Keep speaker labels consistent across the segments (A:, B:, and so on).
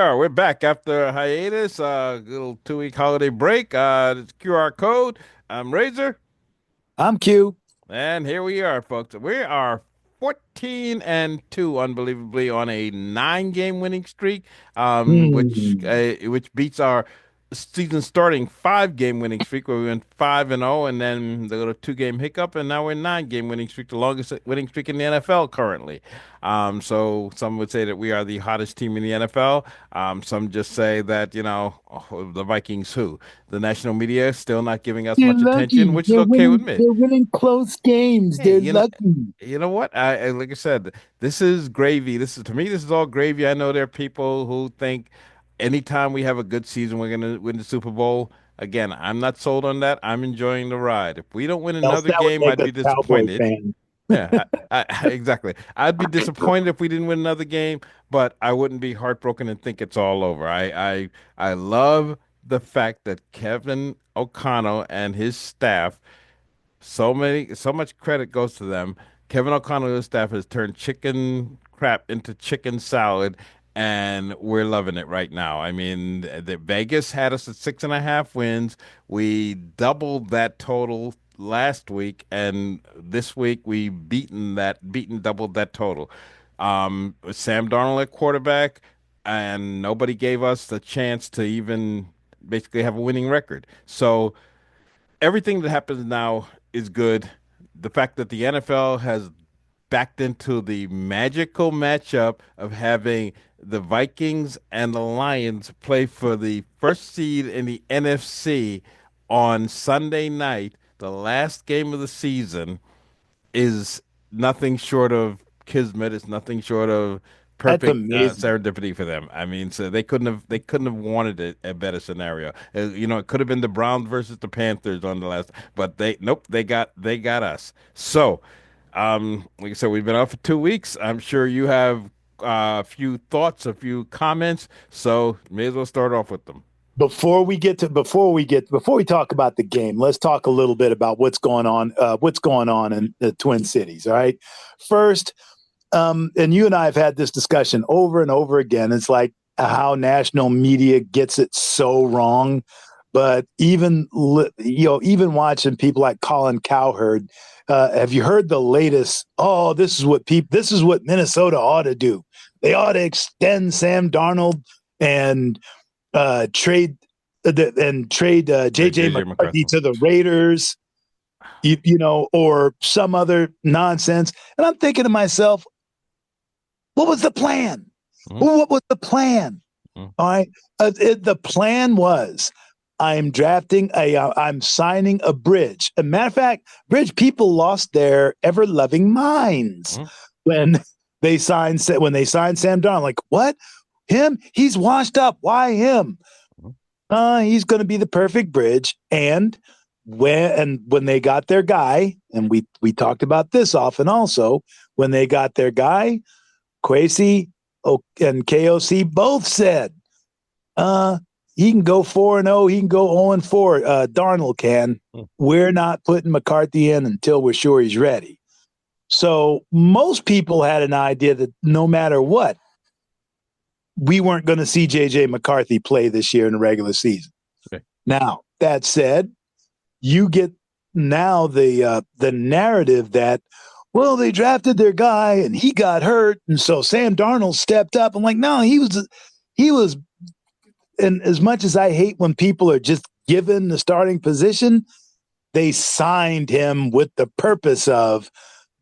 A: are. We're back after a hiatus, little 2 week holiday break. It's QR code. I'm Razor,
B: I'm Q.
A: and here we are, folks. We are 14 and 2, unbelievably, on a 9 game winning streak,
B: Hmm.
A: which beats our season starting 5 game winning streak where we went 5 and 0, and then the little 2 game hiccup, and now we're 9 game winning streak, the longest winning streak in the NFL currently. So some would say that we are the hottest team in the NFL. Some just say that, oh, the Vikings, who? The national media is still not giving us
B: They're
A: much attention,
B: lucky.
A: which is okay with me.
B: They're winning close games.
A: Hey,
B: They're lucky.
A: you know what? Like I said, this is gravy. This is to me, this is all gravy. I know there are people who think anytime we have a good season, we're gonna win the Super Bowl. Again, I'm not sold on that. I'm enjoying the ride. If we don't win
B: Else
A: another
B: that would
A: game,
B: make
A: I'd
B: us
A: be
B: Cowboy
A: disappointed.
B: fan.
A: Yeah, exactly. I'd be disappointed if we didn't win another game, but I wouldn't be heartbroken and think it's all over. I love the fact that Kevin O'Connell and his staff, so much credit goes to them. Kevin O'Connell and his staff has turned chicken crap into chicken salad, and we're loving it right now. I mean, the Vegas had us at 6.5 wins. We doubled that total last week, and this week we doubled that total. Sam Darnold at quarterback, and nobody gave us the chance to even basically have a winning record. So everything that happens now is good. The fact that the NFL has backed into the magical matchup of having the Vikings and the Lions play for the first seed in the NFC on Sunday night, the last game of the season, is nothing short of kismet. It's nothing short of
B: That's
A: perfect
B: amazing.
A: serendipity for them. I mean, so they couldn't have wanted a better scenario. It could have been the Browns versus the Panthers on the last, but they got us. So, like I said, we've been out for 2 weeks. I'm sure you have a few thoughts, a few comments. So may as well start off with them.
B: Before we talk about the game, let's talk a little bit about what's going on in the Twin Cities. All right. First, and you and I have had this discussion over and over again. It's like how national media gets it so wrong. But even watching people like Colin Cowherd, have you heard the latest? Oh, this is what Minnesota ought to do. They ought to extend Sam Darnold and trade JJ
A: JJ
B: McCarthy
A: McCarthy.
B: to the Raiders, or some other nonsense. And I'm thinking to myself, what was the plan?
A: Mhm,
B: What was the plan?
A: mhm,
B: All right. The plan was I'm signing a bridge. As a matter of fact, bridge people lost their ever loving minds
A: mhm,
B: when when they signed Sam Darnold. Like, what? Him? He's washed up. Why him?
A: mhm.
B: He's going to be the perfect bridge. And when they got their guy, and we talked about this often also, when they got their guy, Quasi and KOC both said, uh, he can go 4-0. He can go 0-4. Darnold can. We're not putting McCarthy in until we're sure he's ready. So most people had an idea that no matter what, we weren't going to see JJ McCarthy play this year in the regular season.
A: Okay.
B: Now, that said, you get now the narrative that, well, they drafted their guy and he got hurt, and so Sam Darnold stepped up. I'm like, no, he was. And as much as I hate when people are just given the starting position, they signed him with the purpose of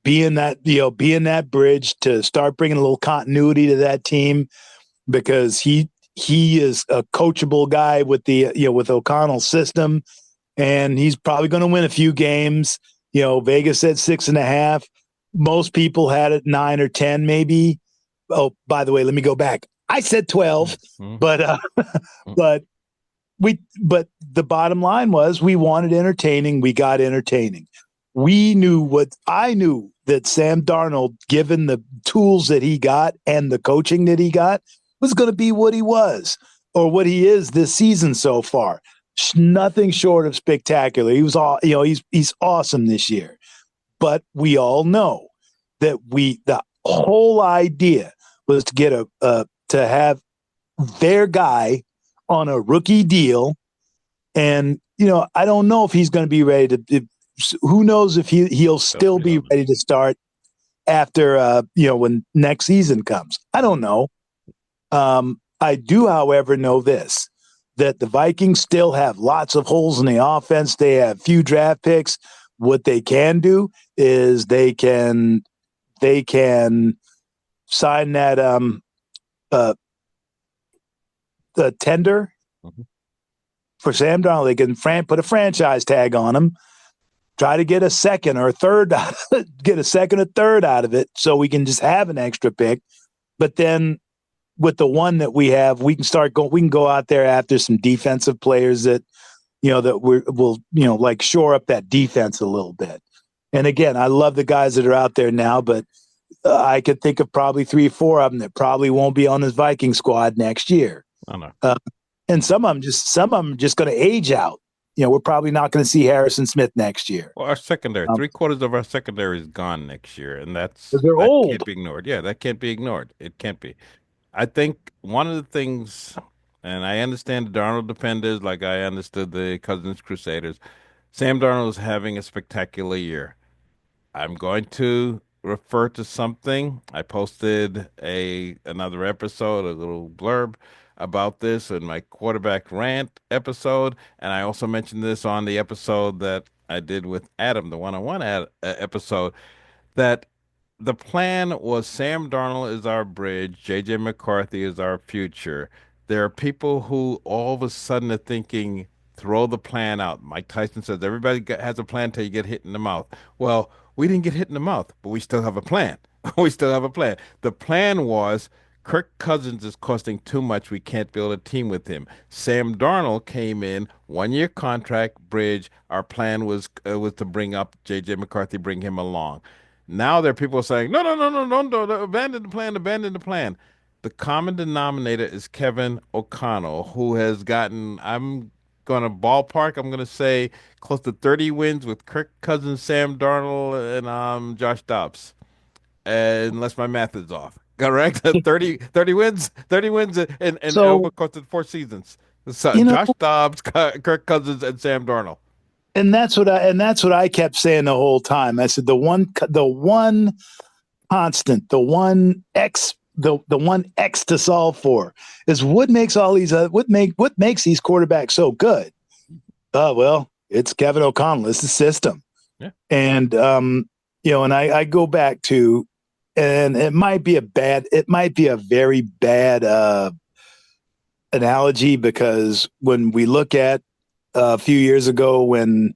B: being that bridge to start bringing a little continuity to that team, because he is a coachable guy with with O'Connell's system, and he's probably going to win a few games. Vegas said 6.5. Most people had it 9 or 10, maybe. Oh, by the way, let me go back. I said 12,
A: Mhm,
B: but
A: mhm.
B: but but the bottom line was we wanted entertaining. We got entertaining. I knew that Sam Darnold, given the tools that he got and the coaching that he got, was going to be what he was or what he is this season so far. Nothing short of spectacular. He was all, he's awesome this year. But we all know that the whole idea was to get to have their guy on a rookie deal. And, I don't know if he's going to be ready to, who knows if he'll still
A: We
B: be
A: don't know.
B: ready to start after, when next season comes. I don't know. I do, however, know this, that the Vikings still have lots of holes in the offense. They have few draft picks. What they can do is they can sign that uh the tender
A: Mhm.
B: for Sam Darnold. They can put a franchise tag on him, try to get a second or a third, get a second or third out of it, so we can just have an extra pick. But then with the one that we have, we can start going. We can go out there after some defensive players that that will like shore up that defense a little bit. And again, I love the guys that are out there now, but I could think of probably 3 or 4 of them that probably won't be on this Viking squad next year.
A: I don't know.
B: Uh, and some of them just going to age out. We're probably not going to see Harrison Smith next year.
A: Well, our secondary,
B: Um,
A: 3/4 of our secondary is gone next year, and
B: because they're
A: that
B: old.
A: can't be ignored. Yeah, that can't be ignored. It can't be. I think one of the things, and I understand the Darnold defenders, like I understood the Cousins Crusaders. Sam Darnold is having a spectacular year. I'm going to refer to something. I posted a another episode, a little blurb about this in my quarterback rant episode, and I also mentioned this on the episode that I did with Adam, the one-on-one episode, that the plan was Sam Darnold is our bridge, JJ McCarthy is our future. There are people who all of a sudden are thinking, throw the plan out. Mike Tyson says everybody has a plan till you get hit in the mouth. Well, we didn't get hit in the mouth, but we still have a plan. We still have a plan. The plan was Kirk Cousins is costing too much. We can't build a team with him. Sam Darnold came in, 1 year contract, bridge. Our plan was to bring up JJ McCarthy, bring him along. Now there are people saying, no, no, no, no, no, no, no, abandon the plan, abandon the plan. The common denominator is Kevin O'Connell, who has gotten, I'm going to ballpark, I'm going to say close to 30 wins with Kirk Cousins, Sam Darnold, and Josh Dobbs, unless my math is off. Correct? 30 wins, 30 wins in over
B: So,
A: the course of 4 seasons. So
B: you know,
A: Josh Dobbs, Kirk Cousins, and Sam Darnold.
B: and that's what I kept saying the whole time. I said the one constant, the one X to solve for is what makes all these what makes these quarterbacks so good. Oh well, it's Kevin O'Connell. It's the system.
A: Yeah.
B: And and I go back to, and it might be a very bad analogy, because when we look at a few years ago when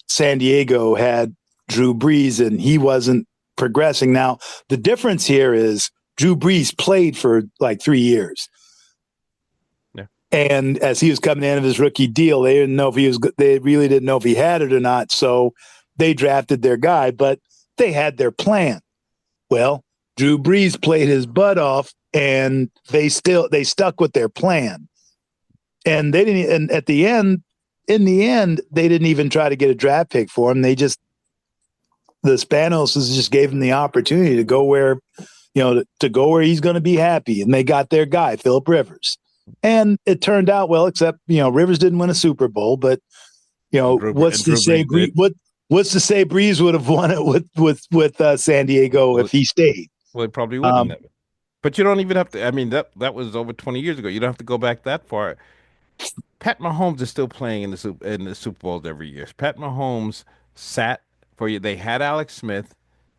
B: San Diego had Drew Brees and he wasn't progressing. Now, the difference here is Drew Brees played for like 3 years.
A: Yeah.
B: And as he was coming in of his rookie deal, they didn't know if he was, they really didn't know if he had it or not. So they drafted their guy, but they had their plan. Well, Drew Brees played his butt off and they stuck with their plan. And they didn't, and in the end, they didn't even try to get a draft pick for him. The Spanos just gave him the opportunity to go where, to go where he's going to be happy. And they got their guy, Philip Rivers. And it turned out well, except, Rivers didn't win a Super Bowl, but,
A: And Drew Brees did.
B: what's to say Breeze would have won it with San Diego
A: Well,
B: if he stayed.
A: well, he probably wouldn't
B: Um,
A: have. But you don't even have to. I mean, that was over 20 years ago. You don't have to go back that far. Pat Mahomes is still playing in the Super Bowls every year. Pat Mahomes sat for you. They had Alex Smith.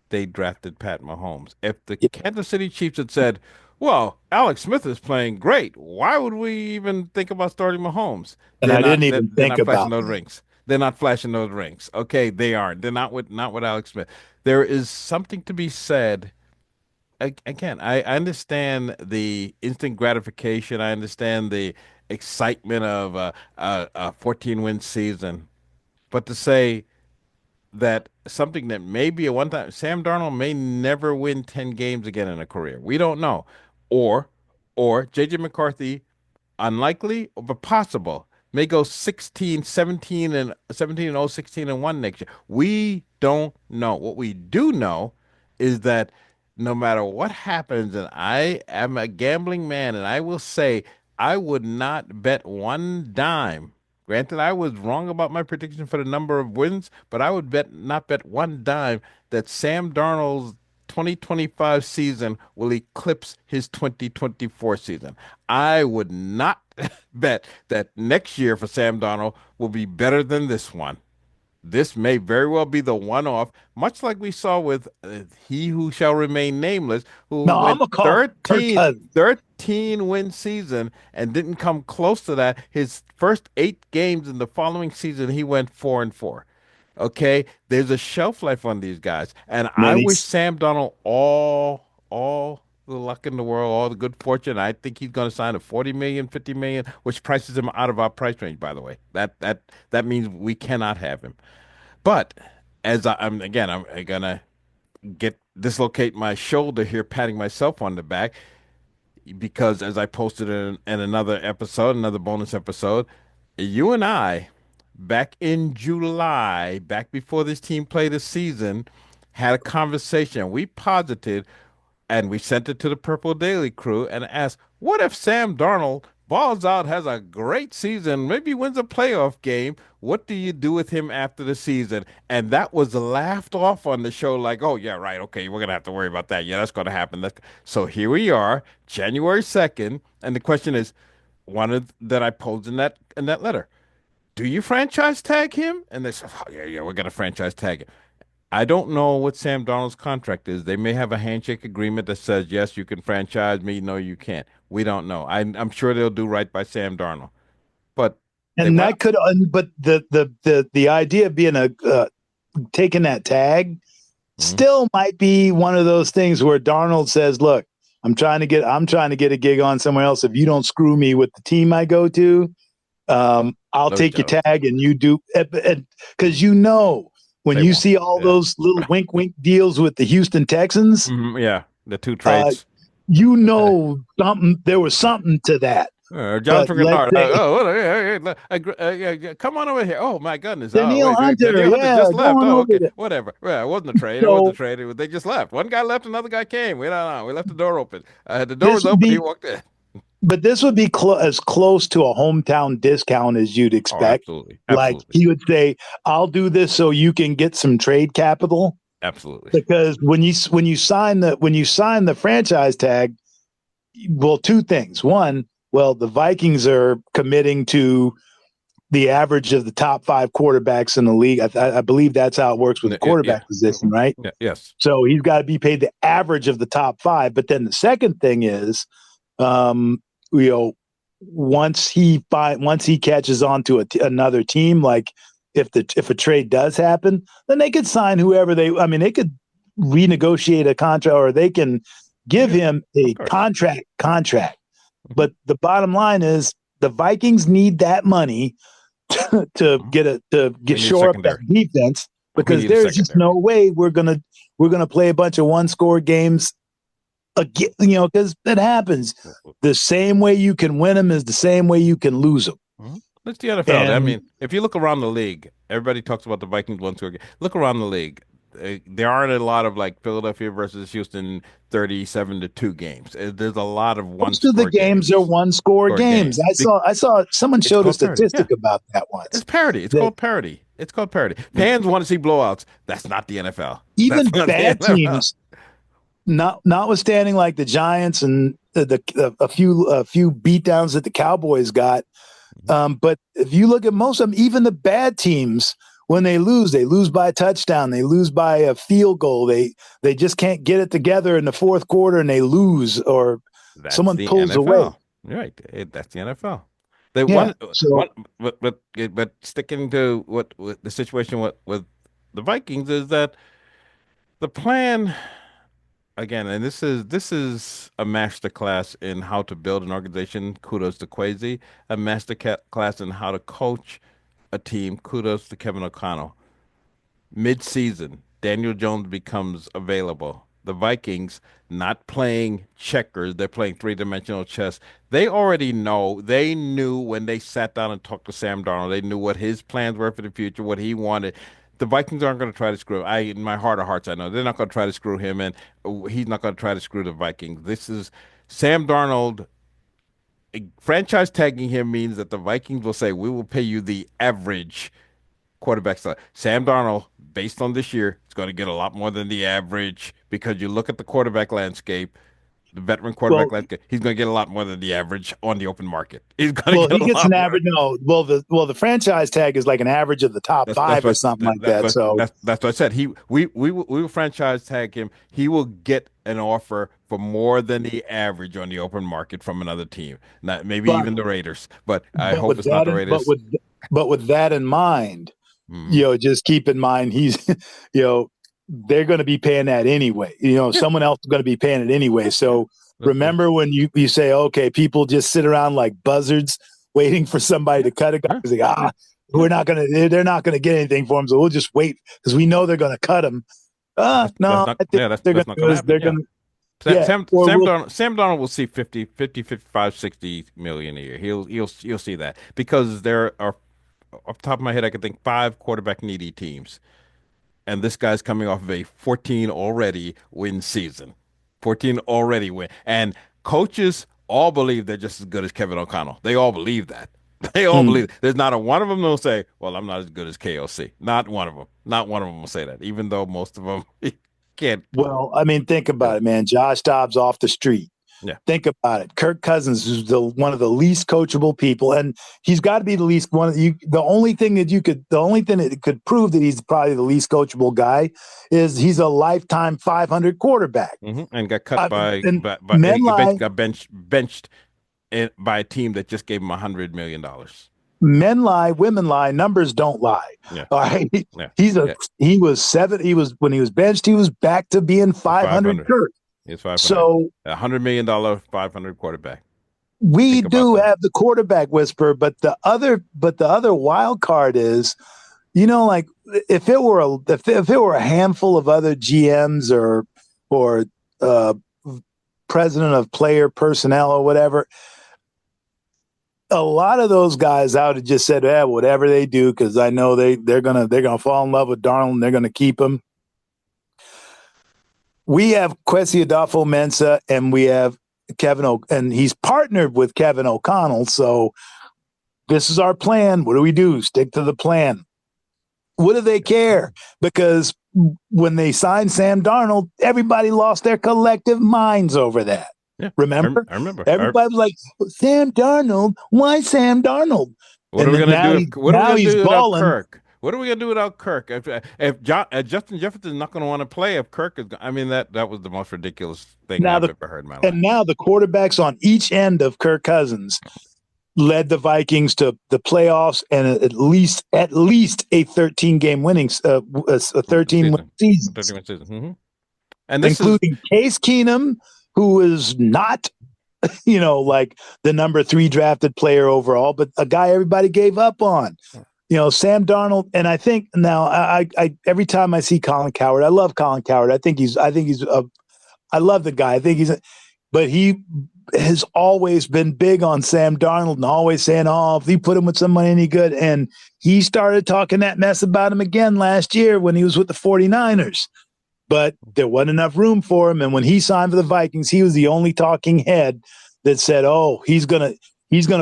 A: They drafted Pat Mahomes. If the Kansas City Chiefs had said, "Well, Alex Smith is playing great. Why would we even think about starting Mahomes?"
B: and I didn't even
A: They're
B: think
A: not flashing
B: about
A: those
B: that.
A: rings. They're not flashing those rings. Okay, they aren't. They're not with Alex Smith. There is something to be said again, I understand the instant gratification. I understand the excitement of a 14-win season. But to say that something that may be a one time, Sam Darnold may never win 10 games again in a career. We don't know. Or, or JJ McCarthy, unlikely, but possible, may go 16, 17 and 17 and 0, 16 and 1 next year. We don't know. What we do know is that no matter what happens, and I am a gambling man, and I will say I would not bet one dime. Granted, I was wrong about my prediction for the number of wins, but I would bet not bet one dime that Sam Darnold's 2025 season will eclipse his 2024 season. I would not bet that next year for Sam Darnold will be better than this one. This may very well be the one off, much like we saw with he who shall remain nameless, who
B: No, I'm
A: went
B: gonna call Kirk Cousins.
A: 13 win season and didn't come close to that. His first 8 games in the following season, he went 4-4. Okay, there's a shelf life on these guys, and I
B: Man,
A: wish
B: he's
A: Sam Donald all the luck in the world, all the good fortune. I think he's going to sign a 40 million, 50 million, which prices him out of our price range, by the way. That means we cannot have him. But I'm again, I'm gonna get dislocate my shoulder here, patting myself on the back because as I posted in another episode, another bonus episode, you and I, back in July, back before this team played a season, had a conversation. We posited and we sent it to the Purple Daily crew and asked, what if Sam Darnold balls out, has a great season, maybe wins a playoff game? What do you do with him after the season? And that was laughed off on the show like, oh, yeah, right. Okay, we're going to have to worry about that. Yeah, that's going to happen. So here we are, January 2nd. And the question is, that I posed in that letter. Do you franchise tag him? And they said, oh, yeah, we're going to franchise tag him. I don't know what Sam Darnold's contract is. They may have a handshake agreement that says, yes, you can franchise me. No, you can't. We don't know. I'm sure they'll do right by Sam Darnold. But they
B: and
A: went
B: that could, but the idea of being a taking that tag
A: Mhm.
B: still might be one of those things where Darnold says, "Look, I'm trying to get a gig on somewhere else. If you don't screw me with the team I go to, I'll
A: No
B: take your
A: joke.
B: tag and you do." Because when
A: They
B: you
A: won't.
B: see all
A: Yeah.
B: those little wink wink deals with the Houston Texans,
A: Yeah. The two
B: uh,
A: trades. Uh,
B: something there was something to that. But
A: Jonathan
B: let's
A: Gennard.
B: say
A: Yeah, yeah, come on over here. Oh my goodness. Oh
B: Daniil
A: wait,
B: Hunter,
A: Daniel Hunter
B: yeah,
A: just left.
B: going
A: Oh,
B: over
A: okay,
B: there.
A: whatever. Yeah, it wasn't a trade. It wasn't a
B: So
A: trade. They just left. One guy left, another guy came. We don't know. We left the door open. The door
B: this
A: was
B: would
A: open. He
B: be
A: walked in.
B: this would be as close to a hometown discount as you'd
A: Oh,
B: expect.
A: absolutely,
B: Like
A: absolutely,
B: he would say, "I'll do this so you can get some trade capital."
A: absolutely.
B: Because when you sign the franchise tag, well, two things. One, well, the Vikings are committing to the average of the top 5 quarterbacks in the league. I believe that's how it works with the
A: Yeah, yeah.
B: quarterback position, right?
A: Yeah, yes.
B: So he's got to be paid the average of the top 5. But then the second thing is, um, you know, once he catches on to another team, like if a trade does happen, then they could sign whoever they. I mean, they could renegotiate a contract, or they can give
A: Yeah,
B: him
A: of
B: a
A: course.
B: contract.
A: Hmm.
B: But the bottom line is the Vikings need that money to
A: Hmm.
B: get
A: We need a
B: shore up that
A: secondary.
B: defense
A: We
B: because
A: need a
B: there's just
A: secondary.
B: no way we're gonna play a bunch of one score games again, because it happens. The same way you can win them is the same way you can lose them.
A: Mhm. It's the NFL. I
B: And
A: mean, if you look around the league, everybody talks about the Vikings one score game. Look around the league. There aren't a lot of like Philadelphia versus Houston 37-2 games. There's a lot of one
B: most of the
A: score
B: games are
A: games.
B: one score
A: Score
B: games.
A: games.
B: I saw someone
A: It's
B: showed a
A: called parity. Yeah.
B: statistic about that
A: It's
B: once.
A: parity. It's
B: That
A: called parity. It's called parity. Fans want to see blowouts. That's not the NFL. That's
B: even
A: not the
B: bad
A: NFL.
B: teams, notwithstanding like the Giants and a few beatdowns that the Cowboys got. But if you look at most of them, even the bad teams, when they lose by a touchdown, they lose by a field goal. They just can't get it together in the fourth quarter, and they lose, or
A: That's
B: someone
A: the
B: pulls away.
A: NFL. You're right. That's the NFL. They
B: Yeah.
A: one,
B: So
A: but sticking to what the situation with the Vikings is that the plan again, and this is a master class in how to build an organization. Kudos to Quasi. A master class in how to coach a team. Kudos to Kevin O'Connell. Mid-season, Daniel Jones becomes available. The Vikings not playing checkers, they're playing three-dimensional chess. They already know. They knew when they sat down and talked to Sam Darnold. They knew what his plans were for the future, what he wanted. The Vikings aren't going to try to screw. In my heart of hearts, I know they're not going to try to screw him, and he's not going to try to screw the Vikings. This is Sam Darnold franchise tagging him means that the Vikings will say, we will pay you the average quarterback slot. Sam Darnold, based on this year, is going to get a lot more than the average because you look at the quarterback landscape, the veteran quarterback
B: Well,
A: landscape, he's going to get a lot more than the average on the open market. He's going
B: well,
A: to get
B: he
A: a
B: gets an
A: lot more.
B: average. No, well the franchise tag is like an average of the top
A: That's
B: five or
A: what
B: something like that. So,
A: that's what I said. We will franchise tag him. He will get an offer for more than the average on the open market from another team. Not maybe
B: but
A: even the Raiders, but I
B: but
A: hope
B: with
A: it's not
B: that
A: the
B: in,
A: Raiders.
B: but with that in mind,
A: Hmm.
B: just keep in mind he's you know they're going to be paying that anyway.
A: Yeah,
B: Someone else is going to be paying it anyway.
A: yeah.
B: So
A: Yeah.
B: remember when you say, okay, people just sit around like buzzards waiting for somebody
A: Yeah.
B: to cut a guy.
A: Yeah.
B: Like,
A: Yeah.
B: we're not going to. They're not going to get anything for him, so we'll just wait because we know they're going to cut him.
A: That's
B: No,
A: not
B: I think
A: yeah,
B: what they're going
A: that's
B: to
A: not
B: do
A: gonna
B: is
A: happen.
B: they're
A: Yeah.
B: going to yeah, or we'll
A: Sam Darnold will see 55, 60 million a year. He'll see that because there are off the top of my head I can think five quarterback needy teams. And this guy's coming off of a 14 already win season. 14 already win. And coaches all believe they're just as good as Kevin O'Connell. They all believe that. They all believe
B: mm,
A: it. There's not a one of them that'll say, "Well, I'm not as good as KOC." Not one of them. Not one of them will say that, even though most of them can't
B: well, I mean, think
A: do
B: about
A: it.
B: it, man. Josh Dobbs off the street.
A: Yeah.
B: Think about it. Kirk Cousins is one of the least coachable people, and he's got to be the least one. The only thing that could prove that he's probably the least coachable guy is he's a lifetime 500 quarterback.
A: And got cut
B: And
A: by
B: men
A: he basically
B: lie,
A: got benched by a team that just gave him $100 million.
B: men lie, women lie, numbers don't lie.
A: Yeah.
B: All right,
A: Yeah.
B: he's a
A: Yeah.
B: he was seven. He was when he was benched, he was back to being
A: It's
B: 500
A: 500.
B: Kirk.
A: It's 500.
B: So
A: $100 million, 500 quarterback.
B: we
A: Think about
B: do
A: that.
B: have the quarterback whisper, but the other wild card is, like if it were a handful of other GMs or uh, president of player personnel or whatever, a lot of those guys I would have just said, "Yeah, whatever they do," because I know they're gonna fall in love with Darnold and they're gonna keep him. We have Kwesi Adolfo-Mensah and we have and he's partnered with Kevin O'Connell. So this is our plan. What do we do? Stick to the plan. What do they care? Because when they signed Sam Darnold, everybody lost their collective minds over that.
A: Yeah,
B: Remember?
A: I remember.
B: Everybody was like, Sam Darnold, why Sam Darnold?
A: What are
B: And
A: we
B: then
A: gonna
B: now
A: do?
B: he's
A: What are we
B: now
A: gonna
B: he's
A: do without
B: balling.
A: Kirk? What are we gonna do without Kirk? If Justin Jefferson's not gonna want to play, if Kirk is, I mean that was the most ridiculous thing
B: Now
A: I've
B: the
A: ever heard in my life.
B: and now the quarterbacks on each end of Kirk Cousins led the Vikings to the playoffs and at least a 13 game winning a 13 win
A: Season,
B: seasons,
A: 31 season. And this is
B: including Case Keenum, who is not like the number 3 drafted player overall, but a guy everybody gave up on. Sam Darnold, and I think now I every time I see Colin Coward, I love Colin Coward. I love the guy. I think but he has always been big on Sam Darnold and always saying, "Oh, if he put him with somebody any good," and he started talking that mess about him again last year when he was with the 49ers. But there wasn't enough room for him, and when he signed for the Vikings, he was the only talking head that said, "Oh, he's gonna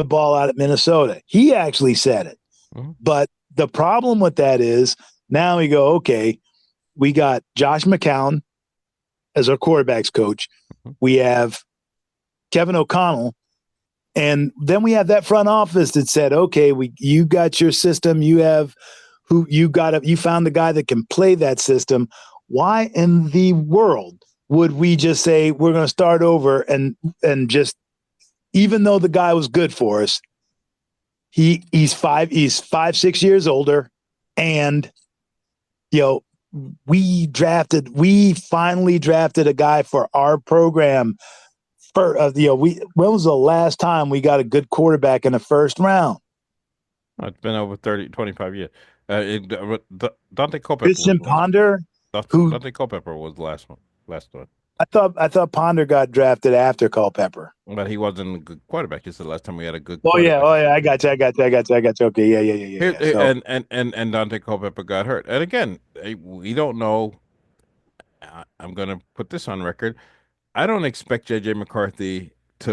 B: ball out at Minnesota." He actually said it.
A: Mhm.
B: But the problem with that is now we go, okay, we got Josh McCown as our quarterbacks coach. We have Kevin O'Connell, and then we have that front office that said, okay, you got your system, you found the guy that can play that system. Why in the world would we just say we're going to start over and just even though the guy was good for us, he's 5 6 years older, and you know we finally drafted a guy for our program. When was the last time we got a good quarterback in the first round?
A: Oh, it's been over 30, 25 years. Dante Culpepper was
B: Christian
A: the last one.
B: Ponder, who
A: Dante Culpepper was the last one. Last one.
B: I thought Ponder got drafted after Culpepper.
A: But he wasn't a good quarterback. He said the last time we had a good
B: Oh yeah,
A: quarterback.
B: oh yeah, I got you, I got you, I got you, I got you. Okay, yeah, yeah, yeah, yeah,
A: Here,
B: yeah. So
A: and Dante Culpepper got hurt. And again, we don't know. I'm going to put this on record. I don't expect JJ McCarthy. to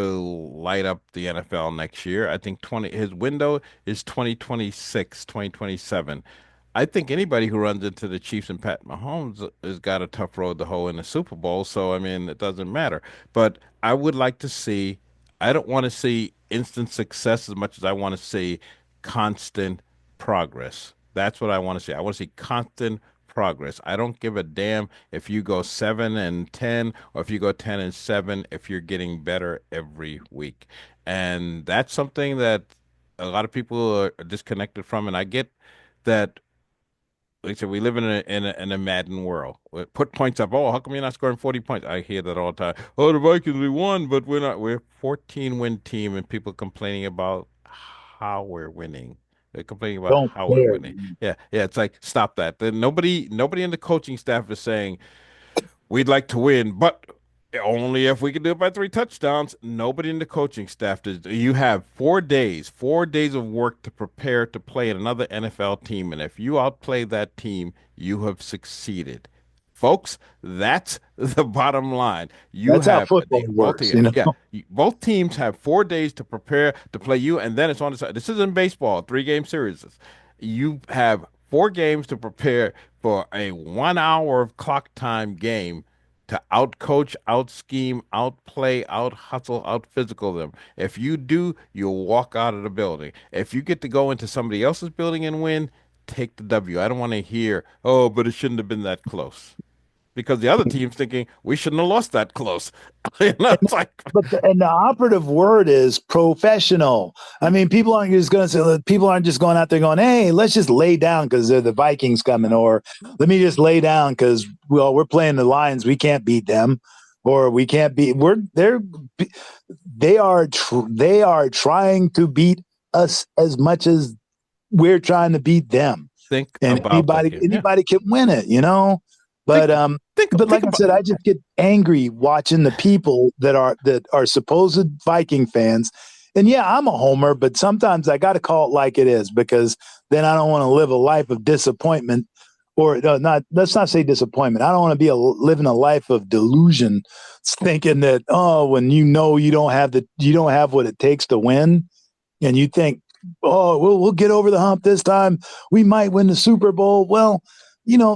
A: light up the NFL next year. I think 20 his window is 2026, 2027. I think anybody who runs into the Chiefs and Pat Mahomes has got a tough road to hoe in the Super Bowl. So I mean, it doesn't matter. But I would like to see. I don't want to see instant success as much as I want to see constant progress. That's what I want to see. I want to see constant progress. I don't give a damn if you go 7-10 or if you go 10-7 if you're getting better every week. And that's something that a lot of people are disconnected from. And I get that like I said, we live in a Madden world. Put points up. Oh, how come you're not scoring 40 points? I hear that all the time. Oh, the Vikings, we won, but we're not. We're a 14 win team, and people complaining about how we're winning. They're complaining about
B: Don't
A: how we're
B: care.
A: winning. Yeah, yeah. It's like stop that. Then nobody in the coaching staff is saying we'd like to win, but only if we can do it by 3 touchdowns. Nobody in the coaching staff does. You have 4 days of work to prepare to play in another NFL team, and if you outplay that team, you have succeeded. Folks, that's the bottom line. You
B: That's how
A: have
B: football
A: the both
B: works,
A: teams,
B: you know.
A: yeah, both teams have 4 days to prepare to play you, and then it's on the side. This isn't baseball, 3 game series. You have 4 games to prepare for a 1 hour of clock time game to out coach, out scheme, outplay, out hustle, out physical them. If you do, you'll walk out of the building. If you get to go into somebody else's building and win, take the W. I don't want to hear, oh, but it shouldn't have been that close. Because the other team's thinking we shouldn't have lost that close. It's like
B: And the operative word is professional. I mean, people aren't just going out there going, "Hey, let's just lay down because they're the Vikings coming," or "Let me just lay down because we're playing the Lions, we can't beat them, or we can't beat they are trying to beat us as much as we're trying to beat them,
A: think
B: and
A: about that
B: anybody
A: game. Yeah.
B: anybody can win it, you know." But
A: Think
B: um, but
A: think
B: like I
A: about
B: said, I just get angry watching the people that are supposed Viking fans. And yeah, I'm a homer, but sometimes I got to call it like it is because then I don't want to live a life of disappointment, or not. Let's not say disappointment. I don't want to be living a life of delusion, thinking that when you don't have what it takes to win, and you think, oh, we'll get over the hump this time. We might win the Super Bowl. Well,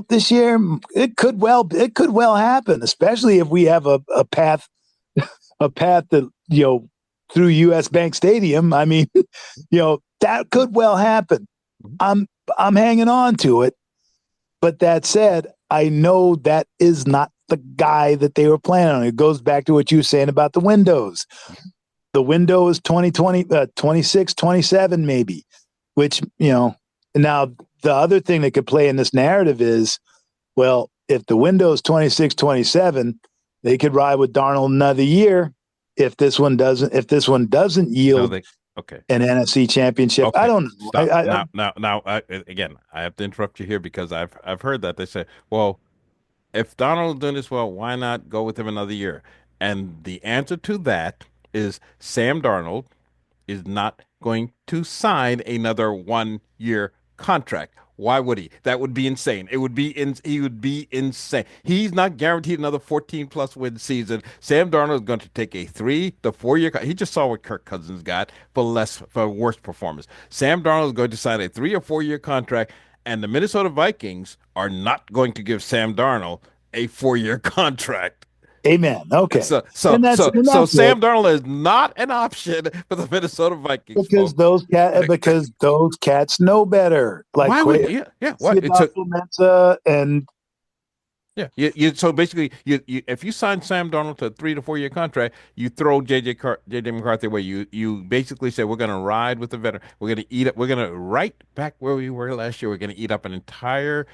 B: this year it could well happen, especially if we have a path that through US Bank Stadium. I mean, that could well happen. I'm I'm hanging on to it, but that said, I know that is not the guy that they were planning on. It goes back to what you were saying about the windows. The window is 2020, 26, 27 maybe, which, now the other thing that could play in this narrative is, well, if the window is 26, 27, they could ride with Darnold another year. If this one doesn't
A: no,
B: yield
A: they okay.
B: an NFC championship, I
A: Okay,
B: don't know.
A: stop. Now, again, I have to interrupt you here because I've heard that they say, well, if Donald's doing this well, why not go with him another year? And the answer to that is Sam Darnold is not going to sign another 1 year contract. Why would he? That would be insane. He would be insane. He's not guaranteed another 14 plus win season. Sam Darnold is going to take a 3 to 4 year. He just saw what Kirk Cousins got for worse performance. Sam Darnold is going to sign a 3 or 4 year contract, and the Minnesota Vikings are not going to give Sam Darnold a 4 year contract.
B: Amen. Okay.
A: So, so,
B: And that's
A: so,
B: and
A: so
B: that's it.
A: Sam Darnold is not an option for the Minnesota Vikings,
B: Because
A: folks.
B: those cats know better. Like
A: Why would yeah, yeah, what? It's a
B: Mensa and
A: yeah, so basically if you sign Sam Darnold to a 3 to 4 year contract, you throw JJ McCarthy away. You basically say we're gonna ride with the veteran. We're gonna right back where we were last year. We're gonna eat up an entire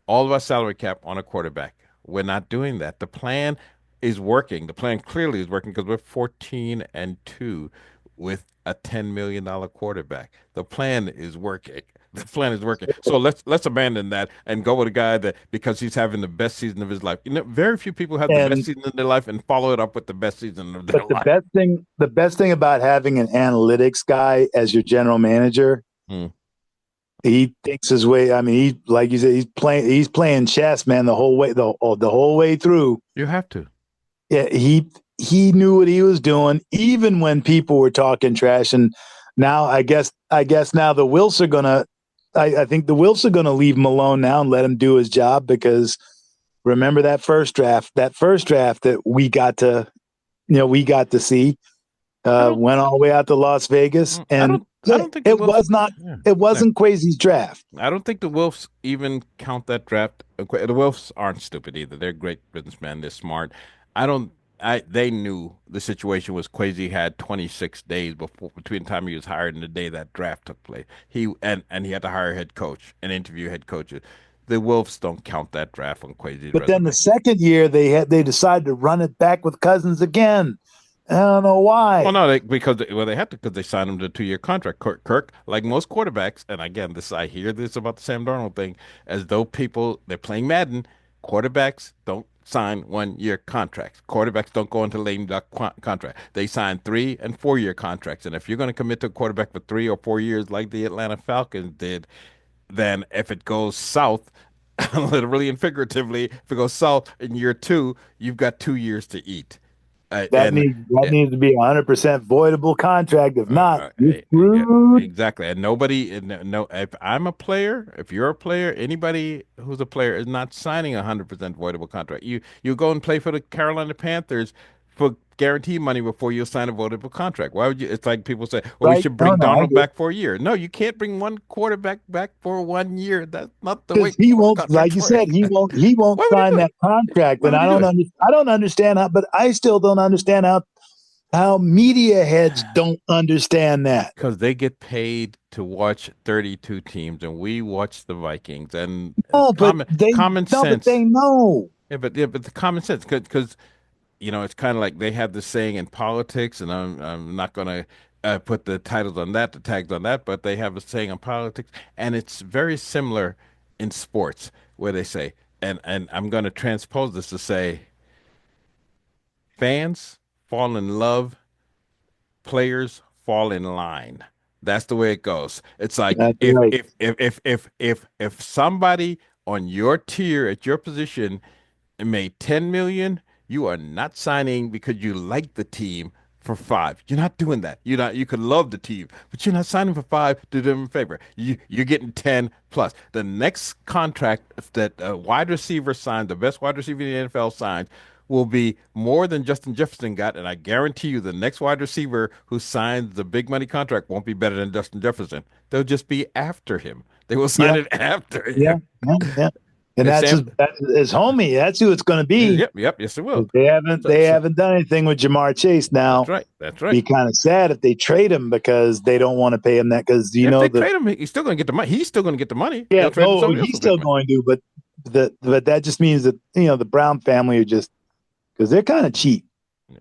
A: all of our salary cap on a quarterback. We're not doing that. The plan is working. The plan clearly is working because we're 14-2 with a $10 million quarterback. The plan is working. The plan is working. So let's abandon that and go with a guy that because he's having the best season of his life. Very few people have the best
B: and
A: season of their life and follow it up with the best season of their
B: but the
A: life.
B: best thing about having an analytics guy as your general manager,
A: Hmm.
B: he thinks his way. I mean, he like you said, he's playing chess, man, the whole way through.
A: You have to.
B: Yeah, he knew what he was doing, even when people were talking trash. And now I guess now the Wilfs are gonna. I think the Wilfs are gonna leave him alone now and let him do his job because remember that first draft that we got to see
A: I don't.
B: went all the way out to Las Vegas,
A: I
B: and
A: don't. I don't think the
B: it
A: Wolves.
B: was not
A: Yeah.
B: it
A: No.
B: wasn't Quasi's draft.
A: I don't think the Wolves even count that draft. The Wolves aren't stupid either. They're great businessmen. They're smart. I don't. They knew the situation was Quasi had 26 days before between the time he was hired and the day that draft took place. And he had to hire a head coach and interview head coaches. The Wolves don't count that draft on Quasi's
B: But then the
A: resume.
B: second year they decided to run it back with Cousins again. I don't know
A: Well,
B: why.
A: no, they had to because they signed him to a 2-year contract. Kirk, like most quarterbacks, and again, this I hear this about the Sam Darnold thing, as though people they're playing Madden. Quarterbacks don't sign 1-year contracts. Quarterbacks don't go into lame duck contract. They sign 3 and 4-year contracts. And if you're going to commit to a quarterback for 3 or 4 years, like the Atlanta Falcons did, then if it goes south, literally and figuratively, if it goes south in year two, you've got 2 years to eat.
B: That
A: And
B: needs that needs to be 100% voidable contract. If not, you're
A: Yeah,
B: screwed.
A: exactly. And nobody, no, if I'm a player, if you're a player, anybody who's a player is not signing a 100% voidable contract. You go and play for the Carolina Panthers for guarantee money before you sign a voidable contract. Why would you? It's like people say, well, we
B: Right?
A: should
B: No,
A: bring
B: no, I
A: Donald
B: get
A: back for a year. No, you can't bring one quarterback back for 1 year. That's not the way
B: because he won't, like
A: contracts
B: you
A: work.
B: said, he won't
A: Why would he
B: sign
A: do
B: that
A: it?
B: contract.
A: Why
B: And
A: would he do it?
B: I don't understand how, but I still don't understand how media heads don't understand that.
A: Because they get paid to watch 32 teams, and we watch the Vikings. And
B: No, but
A: common
B: they
A: sense.
B: know.
A: Yeah, but the common sense, because it's kind of like they have this saying in politics, and I'm not gonna put the titles on that, the tags on that, but they have a saying in politics, and it's very similar in sports, where they say, and I'm gonna transpose this to say, fans fall in love, players fall in line. That's the way it goes. It's like
B: That's right.
A: if somebody on your tier at your position and made 10 million, you are not signing because you like the team for 5. You're not doing that. You could love the team, but you're not signing for 5 to do them a favor. You're getting 10 plus. The next contract that a wide receiver signs, the best wide receiver in the NFL signs, will be more than Justin Jefferson got, and I guarantee you the next wide receiver who signs the big money contract won't be better than Justin Jefferson. They'll just be after him. They will sign
B: Yeah,
A: it after
B: yeah,
A: him.
B: yeah, yeah. And
A: And Sam,
B: that's his homie. That's who it's going to be.
A: yep, yep, yes, it will.
B: They haven't
A: So,
B: they
A: so
B: haven't done anything with Jamar Chase
A: that's
B: now.
A: right. That's right.
B: Be kind of sad if they trade him because they don't want to pay him that because
A: If they trade him, he's still going to get the money. He's still going to get the money.
B: yeah,
A: They'll trade him to
B: no,
A: somebody else
B: he's
A: for big
B: still
A: money.
B: going to, but that just means that the Brown family are just because they're kind of cheap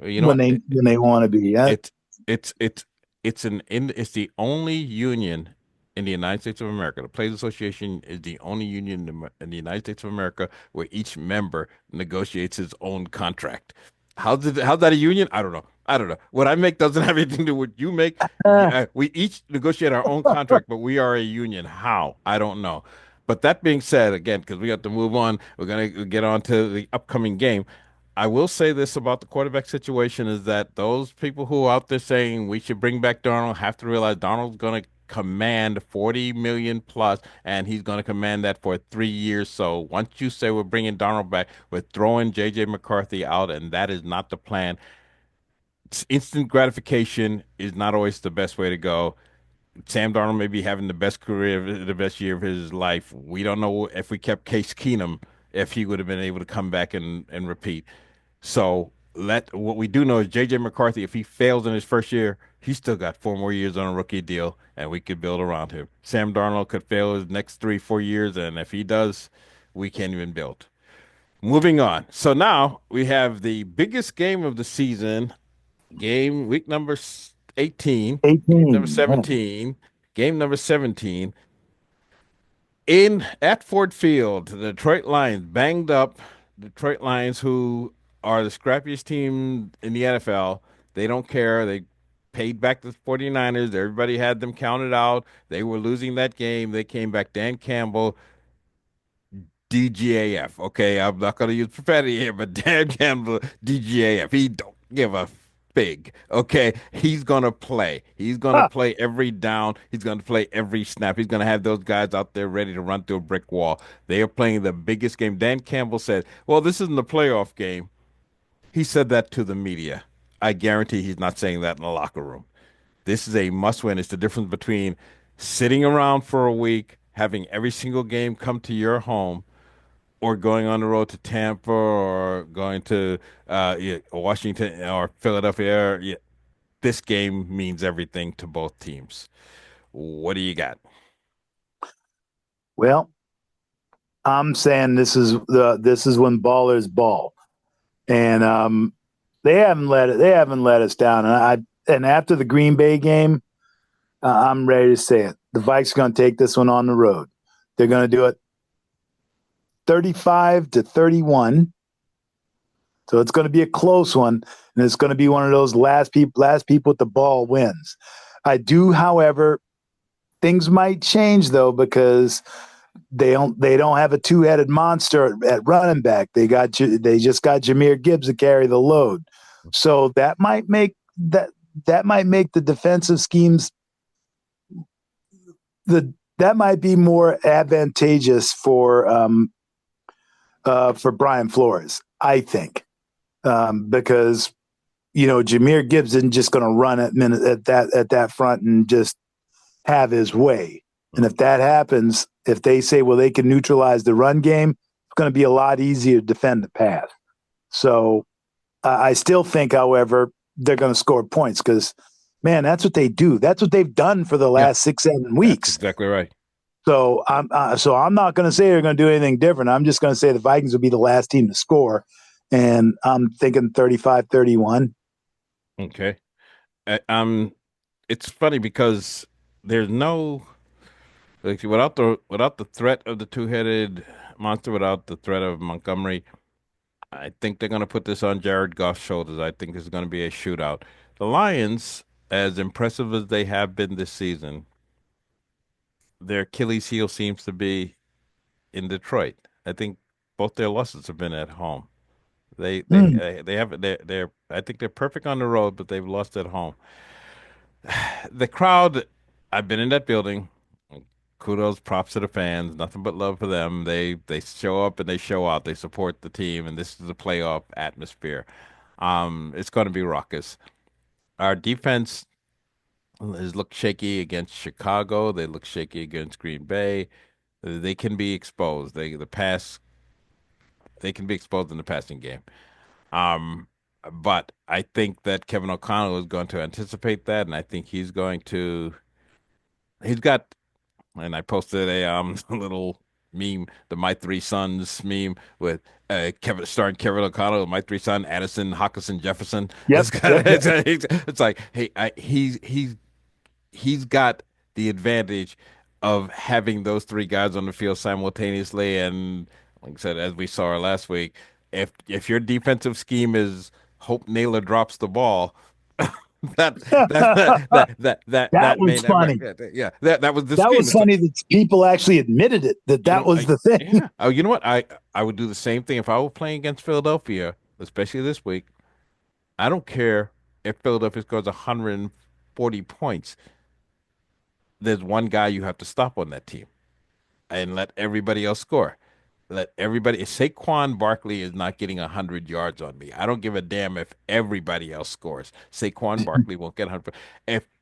A: You know what?
B: when they want to be.
A: It's it's it's it's the only union in the United States of America. The Players Association is the only union in the United States of America where each member negotiates his own contract. How's that a union? I don't know. I don't know. What I make doesn't have anything to do with what you make. We each negotiate our own contract, but we are a union. How? I don't know. But that being said, again, because we have to move on, we're going to get on to the upcoming game. I will say this about the quarterback situation is that those people who are out there saying we should bring back Darnold have to realize Darnold's going to command 40 million plus, and he's going to command that for 3 years. So once you say we're bringing Darnold back, we're throwing JJ McCarthy out, and that is not the plan. Instant gratification is not always the best way to go. Sam Darnold may be having the best career, the best year of his life. We don't know if we kept Case Keenum, if he would have been able to come back and repeat. So let what we do know is JJ McCarthy, if he fails in his first year, he's still got 4 more years on a rookie deal, and we could build around him. Sam Darnold could fail his next 3, 4 years, and if he does, we can't even build. Moving on. So now we have the biggest game of the season, game week number 18, game number
B: 18. Yeah.
A: 17, game number 17 in at Ford Field, the Detroit Lions banged up. Detroit Lions, who are the scrappiest team in the NFL, they don't care. They paid back the 49ers. Everybody had them counted out. They were losing that game. They came back. Dan Campbell, DGAF. Okay, I'm not going to use profanity here, but Dan Campbell, DGAF. He don't give a fig. Okay, he's gonna play. He's gonna
B: Ah,
A: play every down. He's gonna play every snap. He's gonna have those guys out there ready to run through a brick wall. They are playing the biggest game. Dan Campbell said, "Well, this isn't a playoff game." He said that to the media. I guarantee he's not saying that in the locker room. This is a must win. It's the difference between sitting around for a week, having every single game come to your home, or going on the road to Tampa or going to yeah, Washington or Philadelphia. Yeah, this game means everything to both teams. What do you got?
B: well, I'm saying this is when ballers ball, and they haven't let us down. And after the Green Bay game, I'm ready to say it. The Vikes are going to take this one on the road. They're going to do it 35-31. So it's going to be a close one, and it's going to be one of those last people with the ball wins. I do, however, things might change though because they don't have a two-headed monster at running back. They just got Jameer Gibbs to carry the load, so that might make the defensive schemes that might be more advantageous for Brian Flores, I think, because Jameer Gibbs isn't just going to run at that front and just have his way. And if that happens, if they say, well, they can neutralize the run game, it's going to be a lot easier to defend the pass. So I still think, however, they're going to score points because, man, that's what they do. That's what they've done for the
A: Yeah,
B: last 6, 7
A: that's
B: weeks.
A: exactly right.
B: So I'm not going to say they're going to do anything different. I'm just going to say the Vikings will be the last team to score, and I'm thinking 35-31.
A: Okay. It's funny because there's no like without the threat of the two-headed monster, without the threat of Montgomery. I think they're going to put this on Jared Goff's shoulders. I think this is going to be a shootout. The Lions, as impressive as they have been this season, their Achilles heel seems to be in Detroit. I think both their losses have been at home.
B: Hmm.
A: They have they're I think they're perfect on the road, but they've lost at home. The crowd, I've been in that building. Kudos, props to the fans. Nothing but love for them. They show up and they show out. They support the team, and this is a playoff atmosphere. It's going to be raucous. Our defense has looked shaky against Chicago. They look shaky against Green Bay. They can be exposed. They can be exposed in the passing game. Um, but I think that Kevin O'Connell is going to anticipate that, and I think he's got, and I posted a little meme, the My Three Sons meme with Kevin starring Kevin O'Connell, my three son, Addison, Hawkinson, Jefferson.
B: Yep, yep, yep.
A: It's like, hey, he's got the advantage of having those three guys on the field simultaneously. And like I said, as we saw last week, if your defensive scheme is hope Naylor drops the ball, that
B: That
A: that
B: was
A: made that
B: funny.
A: yeah, that was the
B: That
A: scheme.
B: was
A: It's like,
B: funny that people actually admitted it, that
A: you
B: that
A: know,
B: was the thing.
A: yeah. Oh, you know what? I would do the same thing if I were playing against Philadelphia, especially this week. I don't care if Philadelphia scores 140 points. There's one guy you have to stop on that team and let everybody else score. Let everybody. Saquon Barkley is not getting 100 yards on me. I don't give a damn if everybody else scores. Saquon Barkley won't get 100.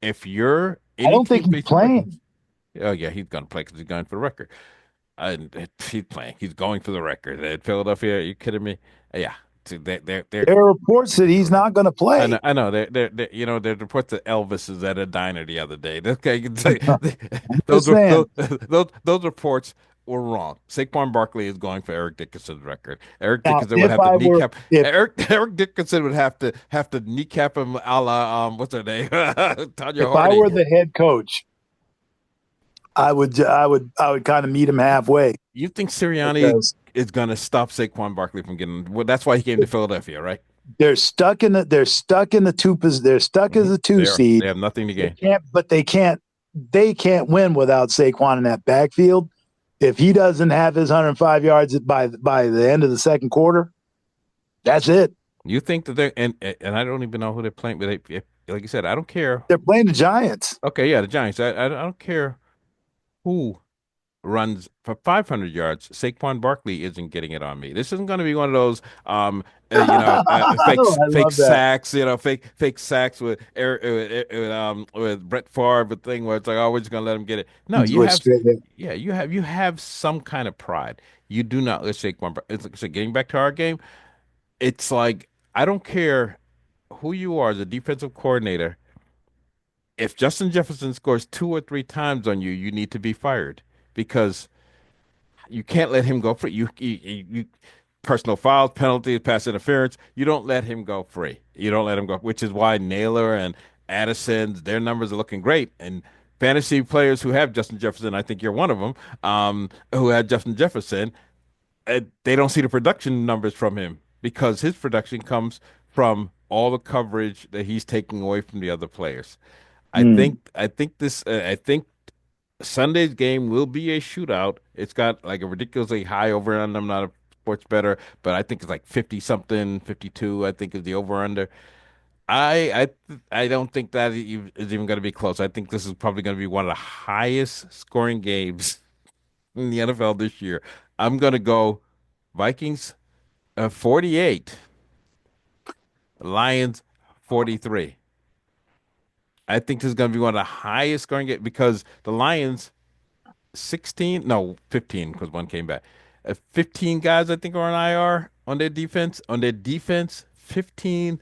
A: If you're
B: I
A: any
B: don't think
A: team
B: he's
A: facing Brooklyn,
B: playing.
A: oh yeah, he's gonna play because he's going for the record. And he's playing. He's going for the record. At Philadelphia, are you kidding me? Yeah, they're
B: There are reports that
A: going for the
B: he's
A: record.
B: not going to play.
A: I know. You know, there's reports that Elvis is at a diner the other day. This guy can say
B: Just saying,
A: those reports were wrong. Saquon Barkley is going for Eric Dickerson's record. Eric
B: now
A: Dickerson would have to kneecap.
B: if
A: Eric Dickerson would have to kneecap him, a la what's her name, Tanya
B: I
A: Hardy.
B: were the head coach, I would kind of meet him halfway
A: You think Sirianni
B: because
A: is going to stop Saquon Barkley from getting? Well, that's why he came to Philadelphia, right?
B: they're stuck as a two
A: They are. They
B: seed.
A: have nothing to
B: They
A: gain.
B: can't, but they can't win without Saquon in that backfield. If he doesn't have his 105 yards by the end of the second quarter, that's it.
A: You think that they're and I don't even know who they're playing, but like you said, I don't care.
B: They're playing the Giants.
A: Okay, yeah, the Giants. I don't care who runs for 500 yards. Saquon Barkley isn't getting it on me. This isn't going to be one of those,
B: Oh, I
A: fake
B: love that.
A: sacks, fake sacks with with Brett Favre, a thing where it's like, oh, we're just going to let him get it. No,
B: Which
A: yeah, you have some kind of pride. You do not let Saquon. It's like, so getting back to our game, it's like I don't care who you are as a defensive coordinator. If Justin Jefferson scores two or three times on you, you need to be fired because you can't let him go free. You personal fouls, penalties, pass interference. You don't let him go free. You don't let him go, which is why Naylor and Addison's their numbers are looking great. And fantasy players who have Justin Jefferson, I think you're one of them, who had Justin Jefferson, they don't see the production numbers from him because his production comes from all the coverage that he's taking away from the other players.
B: mm,
A: I think Sunday's game will be a shootout. It's got like a ridiculously high over under. I'm not a sports better, but I think it's like 50 something, 52, I think is the over under. I don't think that is even going to be close. I think this is probably going to be one of the highest scoring games in the NFL this year. I'm going to go Vikings 48, Lions 43. I think this is going to be one of the highest scoring games because the Lions 16, no, 15 because one came back. 15 guys I think are on IR on their defense. On their defense, 15.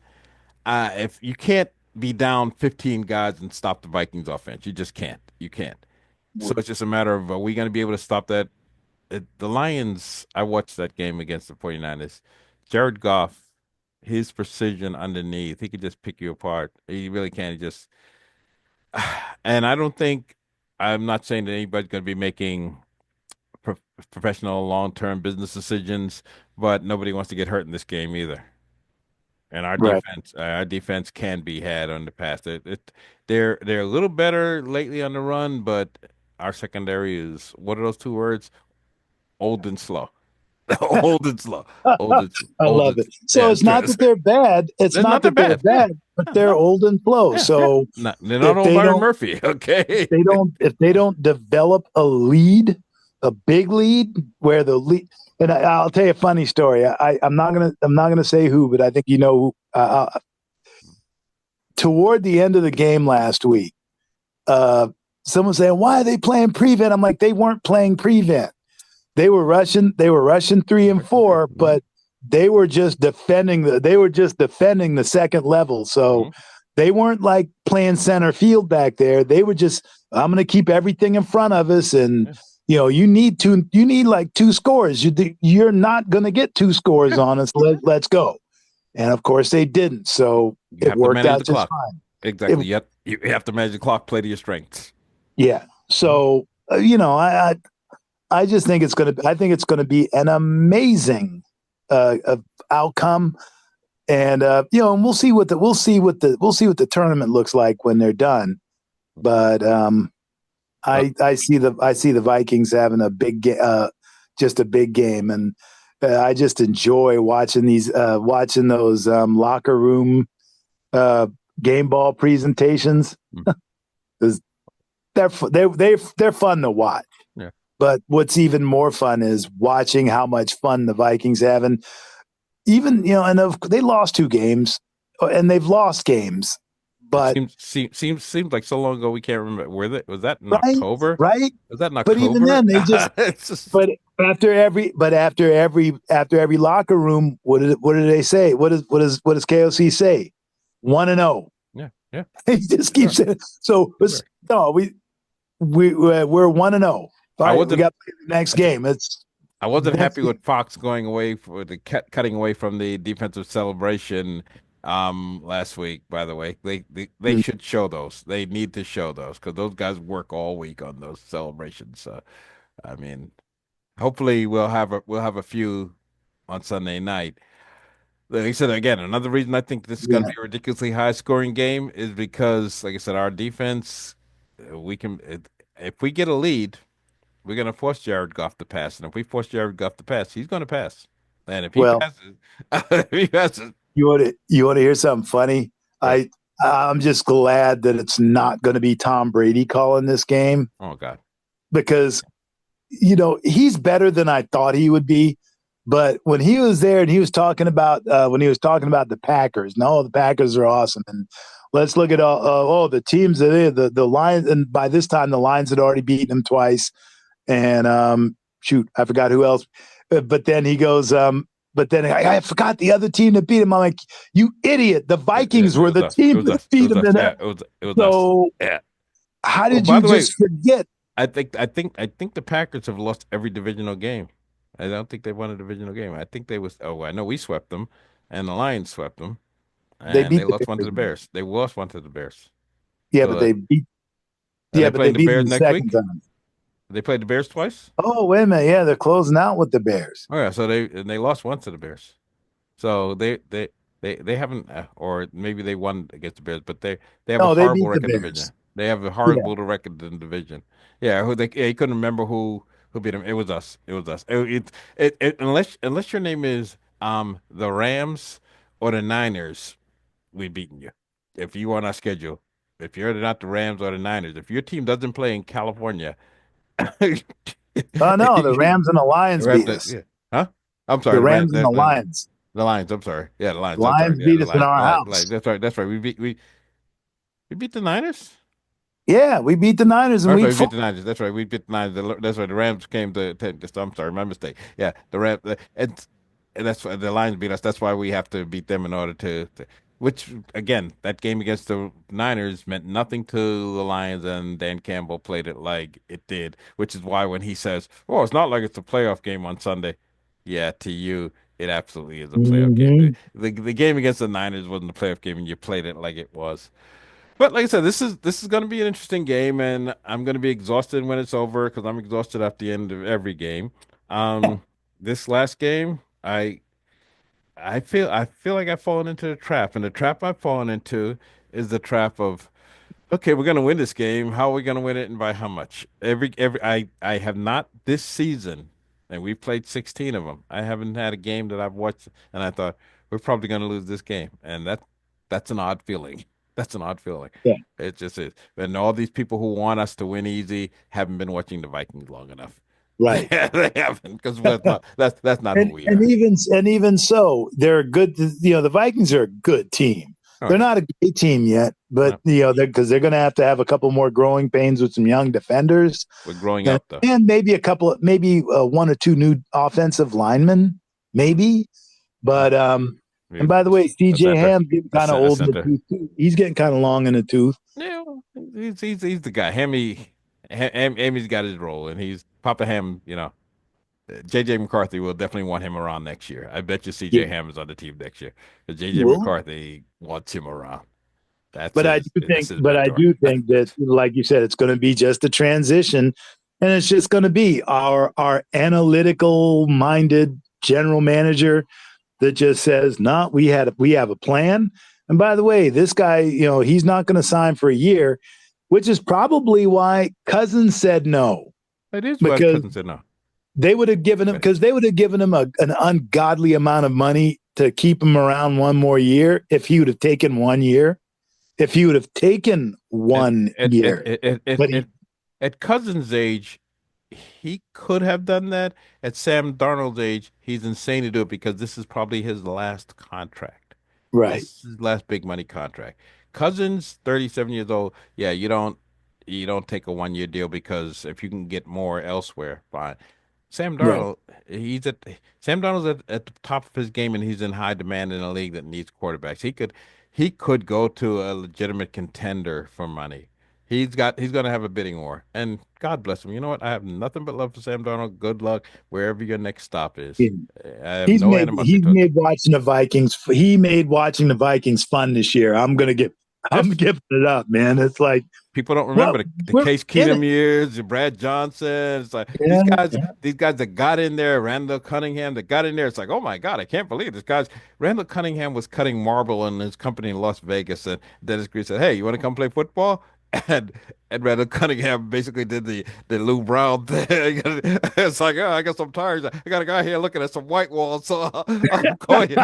A: If you can't be down 15 guys and stop the Vikings offense, you just can't. You can't. So it's just a matter of are we going to be able to stop that? The Lions, I watched that game against the 49ers. Jared Goff, his precision underneath, he could just pick you apart. He really can. He just, and I don't think, I'm not saying that anybody's going to be making pro professional long-term business decisions, but nobody wants to get hurt in this game either. And
B: right.
A: our defense can be had on the pass. They're a little better lately on the run, but our secondary is what are those two words? Old and slow. Old and slow. Old and
B: I
A: old
B: love
A: and
B: it. So
A: yeah.
B: it's not that they're bad. It's
A: They're
B: not
A: not that
B: that they're
A: bad. Yeah,
B: bad, but
A: no,
B: they're
A: no,
B: old and slow.
A: yeah.
B: So
A: Not, they're not
B: if
A: on
B: they
A: Byron
B: don't
A: Murphy. Okay.
B: if they don't develop a lead, a big lead where the lead, and I'll tell you a funny story. I'm not gonna say who, but I think you know. Toward the end of the game last week, uh, someone saying, "Why are they playing prevent?" I'm like, they weren't playing prevent. They were rushing 3 and 4, but they were just defending the second level. So
A: Mhm.
B: they weren't like playing center field back there. They were just, I'm going to keep everything in front of us. And,
A: Yeah.
B: you need like two scores. You're not going to get two scores
A: Yeah.
B: on us. Let's go. And of course they didn't. So
A: You
B: it
A: have to
B: worked
A: manage
B: out
A: the
B: just
A: clock.
B: fine. It,
A: Exactly. You have to manage the clock, play to your strengths.
B: yeah.
A: Mhm.
B: So, I just think I think it's going to be an amazing outcome. And and we'll see what the tournament looks like when they're done. But
A: Well,
B: I see the Vikings having just a big game, and I just enjoy watching those locker room uh, game ball presentations.
A: mm,
B: 'Cause they're fun to watch.
A: yeah.
B: But what's even more fun is watching how much fun the Vikings have, and even they lost two games, and they've lost games,
A: It
B: but
A: seems like so long ago we can't remember. Was that in
B: right,
A: October?
B: right.
A: Was that in
B: But even
A: October?
B: then, they just
A: It's just
B: but after every locker room, what do they say? What does KOC say? 1-0.
A: yeah, yeah,
B: He just
A: we are.
B: keeps it. So
A: We were.
B: no, we're 1-0. All
A: I
B: right, we
A: wasn't
B: got to play the next game. It's
A: I wasn't
B: next
A: happy
B: game.
A: with Fox going away for the cutting away from the defensive celebration last week, by the way. They
B: Mm,
A: should show those. They need to show those because those guys work all week on those celebrations. So I mean, hopefully we'll have a few on Sunday night. Like I said again, another reason I think this is going to
B: yeah.
A: be a ridiculously high scoring game is because, like I said, our defense, we can, if we get a lead, we're going to force Jared Goff to pass. And if we force Jared Goff to pass, he's going to pass. And if he
B: Well,
A: passes, if he passes.
B: you want to hear something funny?
A: What?
B: I'm just glad that it's not going to be Tom Brady calling this game
A: Oh God.
B: because he's better than I thought he would be. But when he was there and he was talking about the Packers, no, the Packers are awesome, and let's look at the teams that the Lions, and by this time the Lions had already beaten them twice, and shoot, I forgot who else. But then he goes, but then I forgot the other team that beat him. I'm like, you idiot! The Vikings
A: It
B: were
A: was
B: the
A: us. It
B: team
A: was
B: that
A: us. It
B: beat
A: was
B: him.
A: us.
B: In
A: Yeah,
B: it.
A: it was us.
B: So
A: Yeah.
B: how
A: Oh,
B: did
A: by
B: you
A: the way,
B: just forget?
A: I think the Packers have lost every divisional game. I don't think they won a divisional game. I think they was. Oh, I know we swept them, and the Lions swept them,
B: They
A: and they
B: beat the
A: lost one to
B: Bears.
A: the Bears. They lost one to the Bears.
B: Yeah,
A: So
B: but they beat.
A: are
B: Yeah,
A: they
B: but they
A: playing the
B: beat them
A: Bears
B: the
A: next
B: second
A: week?
B: time.
A: They played the Bears twice.
B: Oh, wait a minute. Yeah, they're closing out with the Bears.
A: Oh yeah, so they lost one to the Bears. So they haven't, or maybe they won against the Bears, but they have a
B: No, they
A: horrible
B: beat the
A: record in the division.
B: Bears.
A: They have a
B: Yeah.
A: horrible record in the division. Yeah, he couldn't remember who beat him. It was us. It was us. Unless your name is the Rams or the Niners, we've beaten you. If you on our schedule, if you're not the Rams or the Niners, if your team doesn't play in California,
B: Oh no, the Rams and the Lions beat us.
A: yeah. Huh? I'm sorry,
B: The
A: the Rams.
B: Rams and the Lions.
A: The Lions. I'm sorry. Yeah, the
B: The
A: Lions. I'm sorry.
B: Lions
A: Yeah,
B: beat
A: the
B: us in
A: Lions.
B: our
A: Lions.
B: house.
A: That's right. That's right. We beat the Niners.
B: Yeah, we beat the Niners in
A: That's right.
B: week
A: We
B: four.
A: beat the Niners. That's right. We beat the Niners. That's right. The Rams came to. I'm sorry. My mistake. Yeah, the Rams. And that's why the Lions beat us. That's why we have to beat them in order to. Which again, that game against the Niners meant nothing to the Lions, and Dan Campbell played it like it did. Which is why when he says, "Oh, it's not like it's a playoff game on Sunday," yeah, to you, it absolutely is a playoff game. The,
B: Mm-hmm.
A: the the game against the Niners wasn't a playoff game, and you played it like it was. But like I said, this is going to be an interesting game, and I'm going to be exhausted when it's over because I'm exhausted at the end of every game. This last game, I feel like I've fallen into the trap, and the trap I've fallen into is the trap of okay, we're going to win this game. How are we going to win it, and by how much? I have not this season, and we've played 16 of them. I haven't had a game that I've watched, and I thought we're probably going to lose this game, and that's an odd feeling. That's an odd feeling.
B: Yeah,
A: It just is. And all these people who want us to win easy haven't been watching the Vikings long enough.
B: right.
A: They haven't, because that's not who
B: And
A: we
B: and
A: are.
B: even so, they're a good. The Vikings are a good team.
A: Oh
B: They're
A: yeah,
B: not a great team yet, but
A: no,
B: they're going to have a couple more growing pains with some young defenders,
A: we're growing
B: and,
A: up though.
B: and maybe maybe one or two new offensive linemen,
A: Mm,
B: maybe.
A: mm.
B: But and
A: We-
B: by the way,
A: A
B: CJ
A: center,
B: Ham getting kind of
A: a
B: old in the
A: center.
B: tooth too. He's getting kind of long in the tooth.
A: Yeah, well, he's the guy. Hammy's got his role, and he's Papa Ham. JJ McCarthy will definitely want him around next year. I bet you CJ
B: Yeah.
A: Ham is on the team next year because JJ
B: Well,
A: McCarthy wants him around. That's
B: but I
A: his
B: do
A: that's
B: think,
A: his
B: but I
A: mentor.
B: do think that, like you said, it's going to be just a transition, and it's just going to be our analytical minded general manager that just says, "No, nah, we have a plan." And by the way, this guy, he's not going to sign for a year, which is probably why Cousins said no,
A: It is what
B: because
A: cousin said no.
B: they would have given him an ungodly amount of money to keep him around one more year if he would have taken 1 year. If he would have taken
A: And
B: 1 year, but he
A: at Cousins' age, he could have done that. At Sam Darnold's age, he's insane to do it because this is probably his last contract. This
B: right,
A: is his last big money contract. Cousins, 37 years old. Yeah, you don't take a 1 year deal because if you can get more elsewhere, fine. Sam
B: right,
A: Darnold, he's at Sam Darnold's at the top of his game, and he's in high demand in a league that needs quarterbacks. He could go to a legitimate contender for money. He's going to have a bidding war, and God bless him. You know what? I have nothing but love for Sam Darnold. Good luck wherever your next stop is. I have no animosity
B: he's
A: towards him.
B: made watching the Vikings. He made watching the Vikings fun this year. I'm
A: Yes.
B: giving it up, man. It's like,
A: People don't
B: well,
A: remember the
B: we're
A: Case
B: in
A: Keenum
B: it.
A: years, the Brad Johnson. It's like these
B: Yeah,
A: guys,
B: yeah,
A: these guys that got in there, Randall Cunningham that got in there. It's like, oh my God, I can't believe this guy's Randall Cunningham was cutting marble in his company in Las Vegas, and Dennis Green said, "Hey, you want to come play football?" and and Randall Cunningham basically did the Lou Brown thing. It's like, oh, I guess I'm tired. I got a guy here looking at some white walls, so I'll call you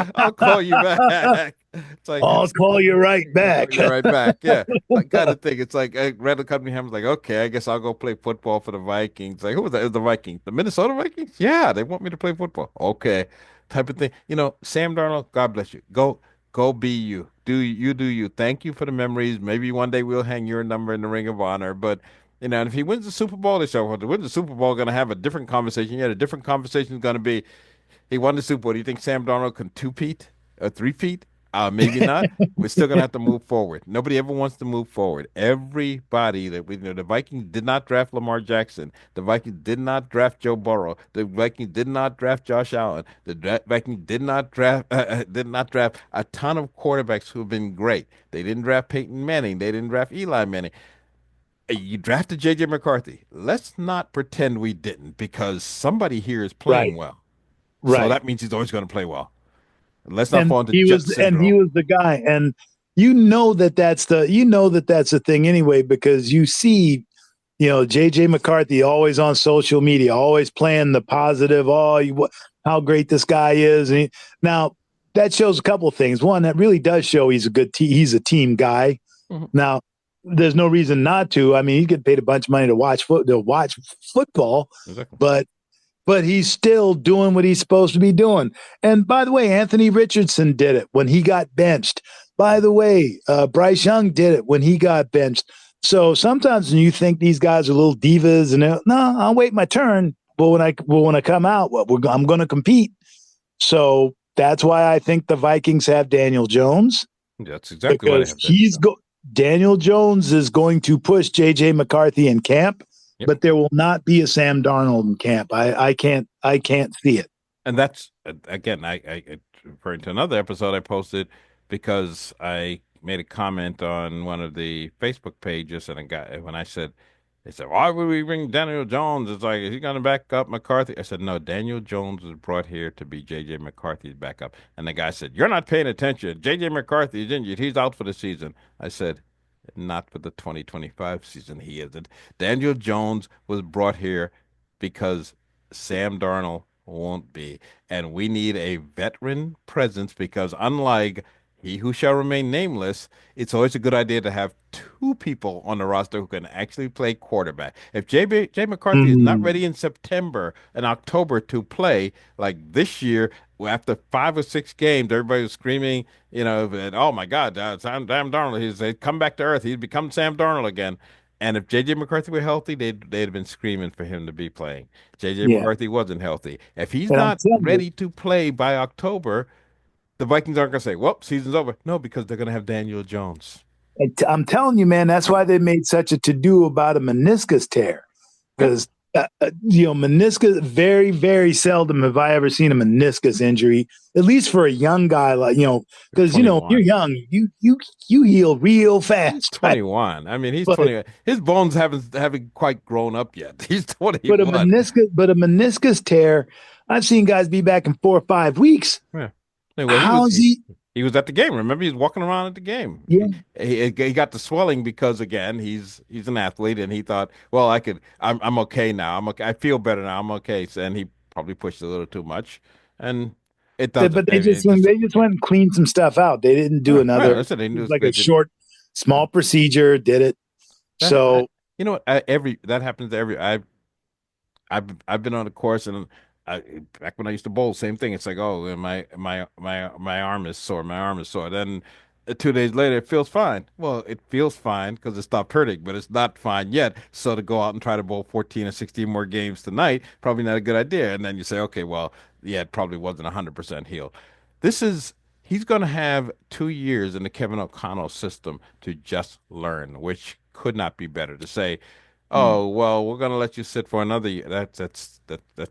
A: back. It's like
B: I'll call you right
A: I'll call
B: back.
A: you right back. Yeah, like kind of thing. It's like Randall Cunningham's like, okay, I guess I'll go play football for the Vikings. Like, who was that? It was the Vikings, the Minnesota Vikings. Yeah, they want me to play football. Okay, type of thing. Sam Darnold, God bless you. Go be you. Do you. Thank you for the memories. Maybe one day we'll hang your number in the Ring of Honor. But and if he wins the Super Bowl, they say, well, to win the Super Bowl, going to have a different conversation. Yeah, the different conversation is going to be, he won the Super Bowl. Do you think Sam Darnold can two-peat or three-peat? Maybe not. We're still gonna have to move forward. Nobody ever wants to move forward. Everybody the Vikings did not draft Lamar Jackson. The Vikings did not draft Joe Burrow. The Vikings did not draft Josh Allen. Vikings did not draft a ton of quarterbacks who have been great. They didn't draft Peyton Manning. They didn't draft Eli Manning. You drafted J.J. McCarthy. Let's not pretend we didn't because somebody here is playing
B: Right,
A: well. So
B: right.
A: that means he's always going to play well. Let's not
B: And
A: fall into
B: he
A: Jet
B: was and he
A: syndrome.
B: was the guy. And you know that that's the thing anyway, because you see, JJ McCarthy always on social media, always playing the positive. Oh, how great this guy is. Now that shows a couple of things. One, that really does show he's a team guy.
A: Mhm.
B: Now, there's no reason not to. I mean, he get paid a bunch of money to watch football,
A: Exactly.
B: but he's still doing what he's supposed to be doing. And by the way, Anthony Richardson did it when he got benched. By the way, Bryce Young did it when he got benched. So sometimes when you think these guys are little divas and no, I'll wait my turn. But when I come out, I'm going to compete. So that's why I think the Vikings have Daniel Jones,
A: That's exactly why they
B: because
A: have Daniel Jones.
B: Daniel Jones is going to push JJ McCarthy in camp,
A: Yep.
B: but there will not be a Sam Darnold in camp. I can't see it.
A: And that's again, referring to another episode I posted because I made a comment on one of the Facebook pages, and a guy when I said, they said, "Why would we bring Daniel Jones?" It's like, is he going to back up McCarthy? I said, "No, Daniel Jones was brought here to be J.J. McCarthy's backup." And the guy said, "You're not paying attention. J.J. McCarthy is injured. He's out for the season." I said, "Not for the 2025 season. He isn't. Daniel Jones was brought here because Sam Darnold won't be. And we need a veteran presence because, unlike he who shall remain nameless, it's always a good idea to have two people on the roster who can actually play quarterback. If J. McCarthy is not
B: Mm,
A: ready in September and October to play, like this year, after 5 or 6 games, everybody was screaming, that, oh my God, Sam Darnold, he's come back to earth. He's become Sam Darnold again. And if J.J. McCarthy were healthy, they'd have been screaming for him to be playing. J.J.
B: yeah,
A: McCarthy wasn't healthy. If he's
B: and I'm
A: not
B: telling you,
A: ready to play by October, the Vikings aren't going to say, well, season's over. No, because they're going to have Daniel Jones.
B: I'm telling you, man, that's why they made such a to do about a meniscus tear,
A: Yeah,
B: because meniscus. Very, very seldom have I ever seen a meniscus injury, at least for a young guy like
A: he's
B: because you're
A: 21.
B: young, you heal real
A: He's
B: fast, right?
A: 21. I mean, he's
B: But
A: 20. His bones haven't quite grown up yet. He's
B: but a
A: 21.
B: meniscus tear, I've seen guys be back in 4 or 5 weeks.
A: Yeah. Well, he
B: How
A: was
B: is
A: he,
B: he?
A: he was at the game. Remember, he's walking around at the game.
B: Yeah,
A: He got the swelling because again, he's an athlete, and he thought, well, I'm okay now. I'm okay. I feel better now. I'm okay. And he probably pushed a little too much, and it doesn't.
B: but
A: I
B: they
A: mean,
B: just
A: it just
B: went and cleaned some stuff out. They didn't do
A: yeah.
B: another.
A: Well, I said they
B: It
A: knew
B: was like
A: they
B: a
A: did.
B: short, small procedure. Did it.
A: That
B: So
A: you know what? Every that happens to every. I've been on a course and back when I used to bowl, same thing. It's like, oh, my arm is sore. My arm is sore. Then 2 days later, it feels fine. Well, it feels fine because it stopped hurting, but it's not fine yet. So to go out and try to bowl 14 or 16 more games tonight, probably not a good idea. And then you say, okay, well, yeah, it probably wasn't 100% healed. This is He's going to have 2 years in the Kevin O'Connell system to just learn, which could not be better to say. Oh, well, we're gonna let you sit for another year. That's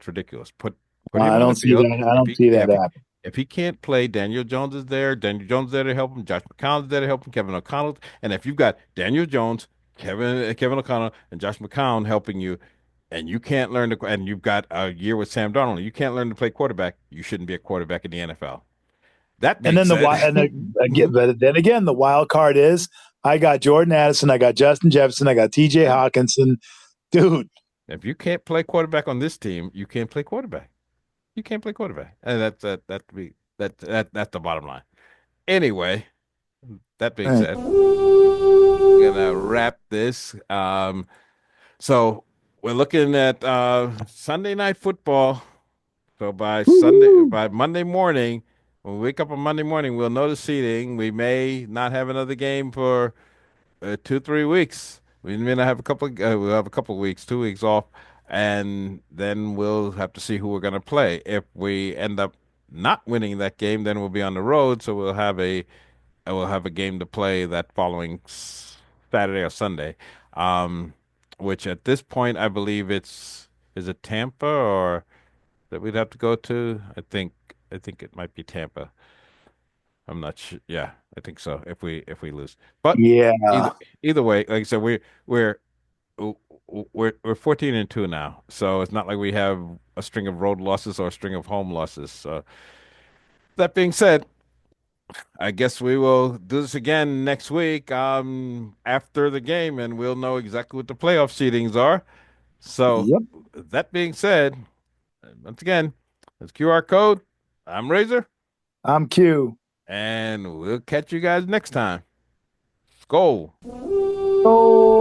A: ridiculous. Put him
B: I
A: on the
B: don't see
A: field.
B: that. I
A: If
B: don't
A: he
B: see that
A: if he
B: happen.
A: if he can't play, Daniel Jones is there. Daniel Jones is there to help him. Josh McCown's there to help him. Kevin O'Connell. And if you've got Daniel Jones, Kevin O'Connell, and Josh McCown helping you, and you can't learn to, and you've got a year with Sam Darnold, and you can't learn to play quarterback, you shouldn't be a quarterback in the NFL. That
B: And
A: being
B: then
A: said,
B: again, but then again, the wild card is I got Jordan Addison. I got Justin Jefferson. I got TJ
A: Yeah.
B: Hawkinson. Dude,
A: If you can't play quarterback on this team, you can't play quarterback. You can't play quarterback, and that's the bottom line. Anyway, that being
B: eh,
A: said, we're gonna wrap this. So we're looking at Sunday night football. So
B: woo-hoo.
A: by Monday morning, when we wake up on Monday morning, we'll know the seeding. We may not have another game for 2, 3 weeks. We may not have we'll have a couple of weeks, 2 weeks off, and then we'll have to see who we're going to play. If we end up not winning that game, then we'll be on the road, so we'll have a game to play that following Saturday or Sunday. Um, which at this point, I believe is it Tampa or that we'd have to go to? I think it might be Tampa. I'm not sure. Yeah, I think so. If we lose, but
B: Yeah.
A: either either way, like I said, we're we're 14-2 now, so it's not like we have a string of road losses or a string of home losses. So that being said, I guess we will do this again next week, after the game, and we'll know exactly what the playoff seedings are. So
B: Yep.
A: that being said, once again, it's QR code. I'm Razor,
B: I'm Q.
A: and we'll catch you guys next time. Skol.
B: Oh.